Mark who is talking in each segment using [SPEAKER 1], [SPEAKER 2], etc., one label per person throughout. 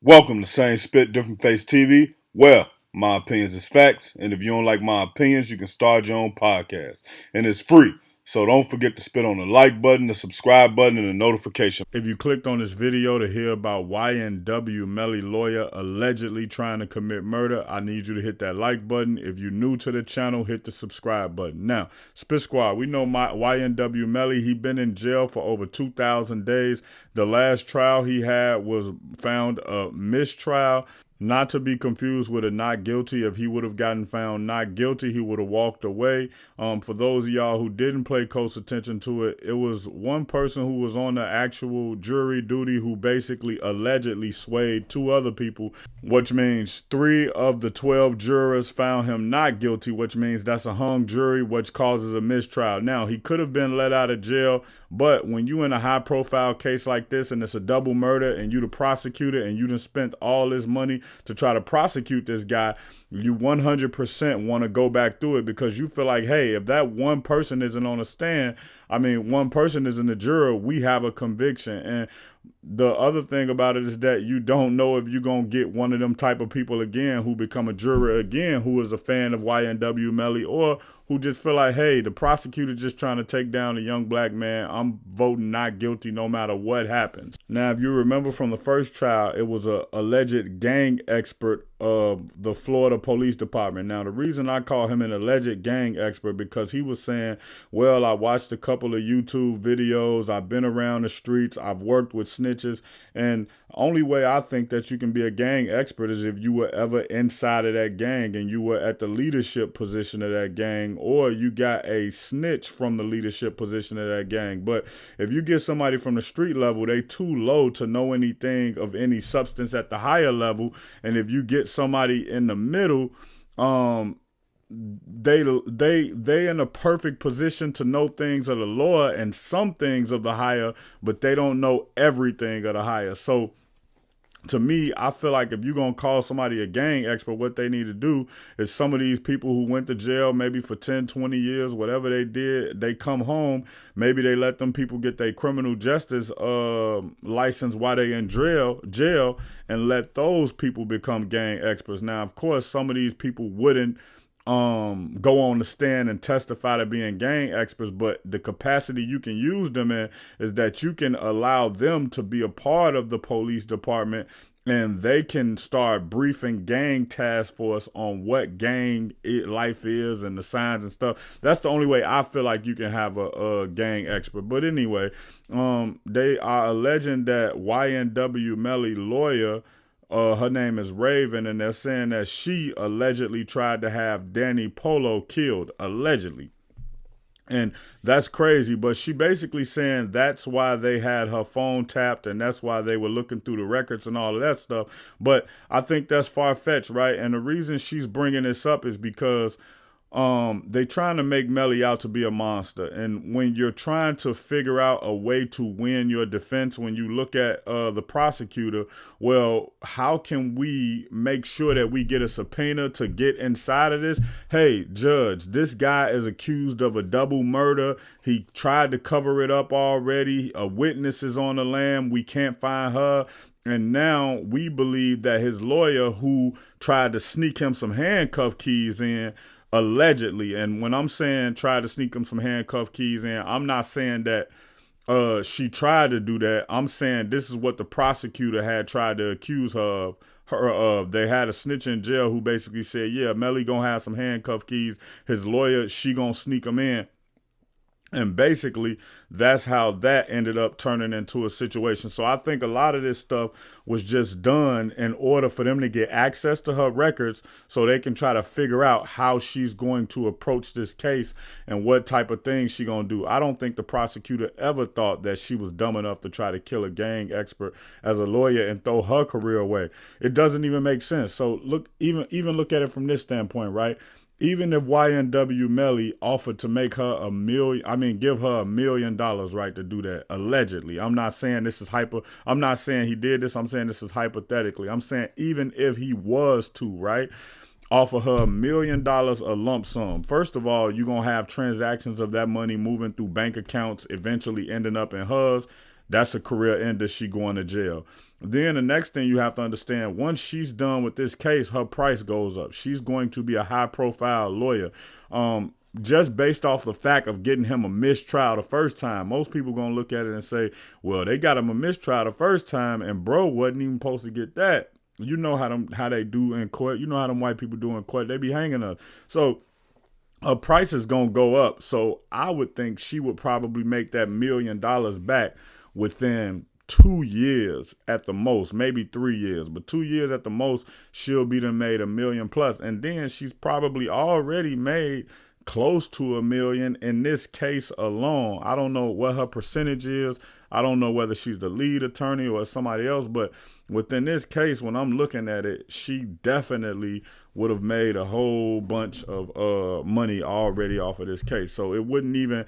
[SPEAKER 1] Welcome to Same Spit, Different Face TV. Well, my opinions is facts, and if you don't like my opinions, you can start your own podcast. And it's free. So don't forget to spit on the like button, the subscribe button, and the notification. If you clicked on this video to hear about YNW MELLY lawyer allegedly trying to commit murder, I need you to hit that like button. If you're new to the channel, hit the subscribe button. Now, Spit Squad, we know my YNW MELLY, he been in jail for over 2,000 days. The last trial he had was found a mistrial. Not to be confused with a not guilty. If he would have gotten found not guilty, he would have walked away. For those of y'all who didn't pay close attention to it, it was one person who was on the actual jury duty who basically allegedly swayed two other people, which means 3 of the 12 jurors found him not guilty, which means that's a hung jury, which causes a mistrial. Now, he could have been let out of jail, but when you in a high profile case like this and it's a double murder and you the prosecutor and you done spent all this money to try to prosecute this guy, you 100% want to go back through it because you feel like, hey, if that one person isn't on the stand, one person is in the juror, we have a conviction. And the other thing about it is that you don't know if you're going to get one of them type of people again who become a juror again, who is a fan of YNW MELLY, or who just feel like, hey, the prosecutor just trying to take down a young black man. I'm voting not guilty no matter what happens. Now, if you remember from the first trial, it was a alleged gang expert of the Florida Police Department. Now, the reason I call him an alleged gang expert because he was saying, well, I watched a couple of YouTube videos. I've been around the streets. I've worked with snitches. And only way I think that you can be a gang expert is if you were ever inside of that gang and you were at the leadership position of that gang, or you got a snitch from the leadership position of that gang. But if you get somebody from the street level, they too low to know anything of any substance at the higher level. And if you get somebody in the middle, they in a perfect position to know things of the lower and some things of the higher, but they don't know everything of the higher. So to me, I feel like if you're going to call somebody a gang expert, what they need to do is some of these people who went to jail maybe for 10, 20 years, whatever they did, they come home. Maybe they let them people get their criminal justice license while they in jail and let those people become gang experts. Now, of course, some of these people wouldn't go on the stand and testify to being gang experts, but the capacity you can use them in is that you can allow them to be a part of the police department and they can start briefing gang task force on what gang life is and the signs and stuff. That's the only way I feel like you can have a gang expert. But anyway, they are alleging that YNW MELLY lawyer, her name is Raven, and they're saying that she allegedly tried to have Danny Polo killed, allegedly. And that's crazy, but she basically saying that's why they had her phone tapped and that's why they were looking through the records and all of that stuff. But I think that's far-fetched, right? And the reason she's bringing this up is because they trying to make Melly out to be a monster. And when you're trying to figure out a way to win your defense, when you look at the prosecutor, well, how can we make sure that we get a subpoena to get inside of this? Hey, judge, this guy is accused of a double murder. He tried to cover it up already. A witness is on the lam. We can't find her. And now we believe that his lawyer, who tried to sneak him some handcuff keys in, allegedly, and when I'm saying try to sneak him some handcuff keys in, I'm not saying that she tried to do that. I'm saying this is what the prosecutor had tried to accuse her of. They had a snitch in jail who basically said, yeah, Melly gonna have some handcuff keys. His lawyer, she gonna sneak them in. And basically, that's how that ended up turning into a situation. So I think a lot of this stuff was just done in order for them to get access to her records so they can try to figure out how she's going to approach this case and what type of things she's going to do. I don't think the prosecutor ever thought that she was dumb enough to try to kill a gang expert as a lawyer and throw her career away. It doesn't even make sense. So look, even look at it from this standpoint, right? Even if YNW MELLY offered to make her give her $1 million, right, to do that, allegedly. I'm not saying this is I'm not saying he did this. I'm saying this is hypothetically. I'm saying even if he was to, right, offer her $1 million a lump sum. First of all, you're going to have transactions of that money moving through bank accounts, eventually ending up in hers. that's a career ender. She going to jail. Then the next thing you have to understand, once she's done with this case, her price goes up. She's going to be a high profile lawyer. Just based off the fact of getting him a mistrial the first time, most people gonna look at it and say, well, they got him a mistrial the first time and bro wasn't even supposed to get that. You know how they do in court. You know how them white people do in court. They be hanging us. So her price is gonna go up. So I would think she would probably make that $1 million back within 2 years at the most, maybe 3 years, but 2 years at the most, she'll be done made $1 million plus. And then she's probably already made close to $1 million in this case alone. I don't know what her percentage is. I don't know whether she's the lead attorney or somebody else, but within this case, when I'm looking at it, she definitely would have made a whole bunch of money already off of this case. So it wouldn't even,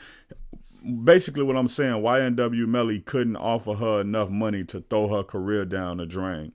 [SPEAKER 1] basically what I'm saying, YNW Melly couldn't offer her enough money to throw her career down the drain.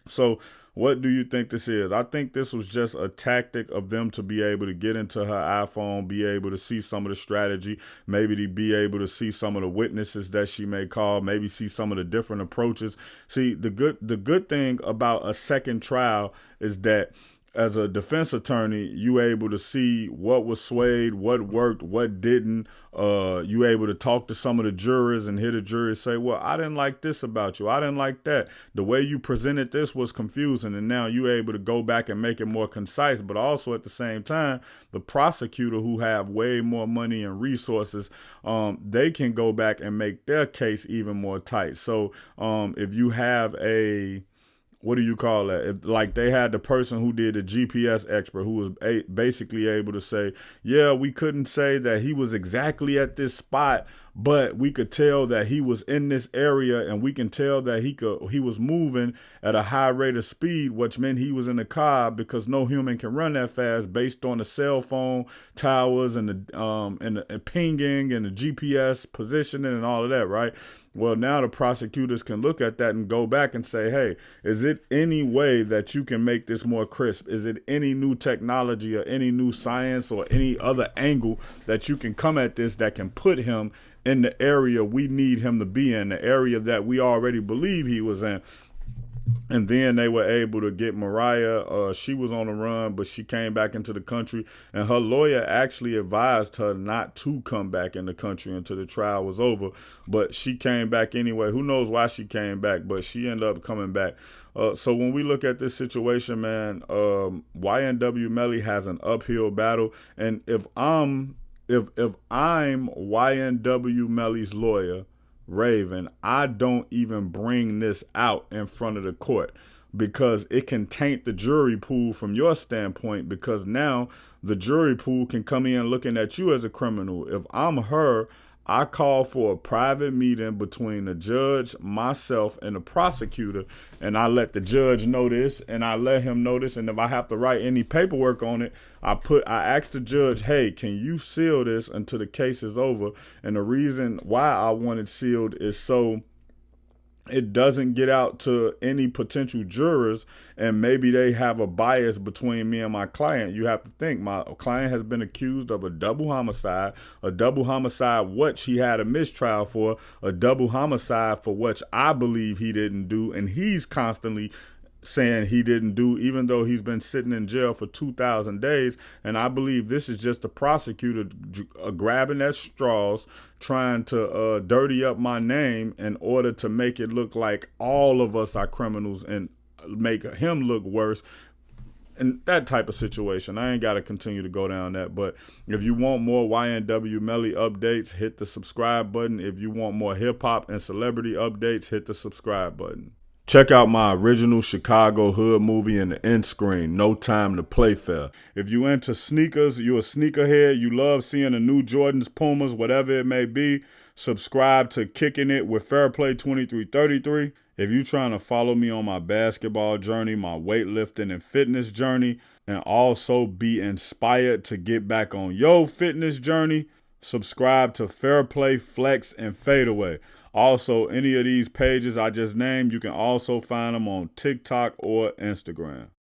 [SPEAKER 1] So what do you think this is? I think this was just a tactic of them to be able to get into her iPhone, be able to see some of the strategy, maybe to be able to see some of the witnesses that she may call, maybe see some of the different approaches. See, the good thing about a second trial is that as a defense attorney, you able to see what was swayed, what worked, what didn't. You able to talk to some of the jurors and hear the jurors say, well, I didn't like this about you. I didn't like that. The way you presented this was confusing. And now you able to go back and make it more concise. But also at the same time, the prosecutor, who have way more money and resources, they can go back and make their case even more tight. So if you have what do you call that? If, like, they had the person who did the GPS expert who was basically able to say, yeah, we couldn't say that he was exactly at this spot, but we could tell that he was in this area, and we can tell that he was moving at a high rate of speed, which meant he was in a car, because no human can run that fast based on the cell phone towers and the pinging and the GPS positioning and all of that, right? Well, now the prosecutors can look at that and go back and say, hey, is it any way that you can make this more crisp? Is it any new technology or any new science or any other angle that you can come at this that can put him in the area we need him to be in, the area that we already believe he was in? And then they were able to get Mariah. She was on the run, but she came back into the country. And her lawyer actually advised her not to come back in the country until the trial was over. But she came back anyway. Who knows why she came back, but she ended up coming back. So when we look at this situation, man, YNW Melly has an uphill battle. And if I'm YNW Melly's lawyer, Raven, I don't even bring this out in front of the court, because it can taint the jury pool from your standpoint, because now the jury pool can come in looking at you as a criminal. If I'm her, I call for a private meeting between the judge, myself, and the prosecutor, and I let the judge know this, and I let him know this, and if I have to write any paperwork on it, I ask the judge, hey, can you seal this until the case is over? And the reason why I want it sealed is so it doesn't get out to any potential jurors, and maybe they have a bias between me and my client. You have to think, my client has been accused of a double homicide which he had a mistrial for, a double homicide for which I believe he didn't do, and he's constantly saying he didn't do, even though he's been sitting in jail for 2,000 days. And I believe this is just the prosecutor grabbing at straws, trying to dirty up my name in order to make it look like all of us are criminals and make him look worse. And that type of situation. I ain't got to continue to go down that. But if you want more YNW Melly updates, hit the subscribe button. If you want more hip hop and celebrity updates, hit the subscribe button. Check out my original Chicago hood movie in the end screen, No Time to Play Fair. If you into sneakers, you a sneakerhead, you love seeing the new Jordans, Pumas, whatever it may be, subscribe to Kicking It with Fairplay 2333. If you trying to follow me on my basketball journey, my weightlifting and fitness journey, and also be inspired to get back on your fitness journey, subscribe to Fairplay, Flex, and Fadeaway. Also, any of these pages I just named, you can also find them on TikTok or Instagram.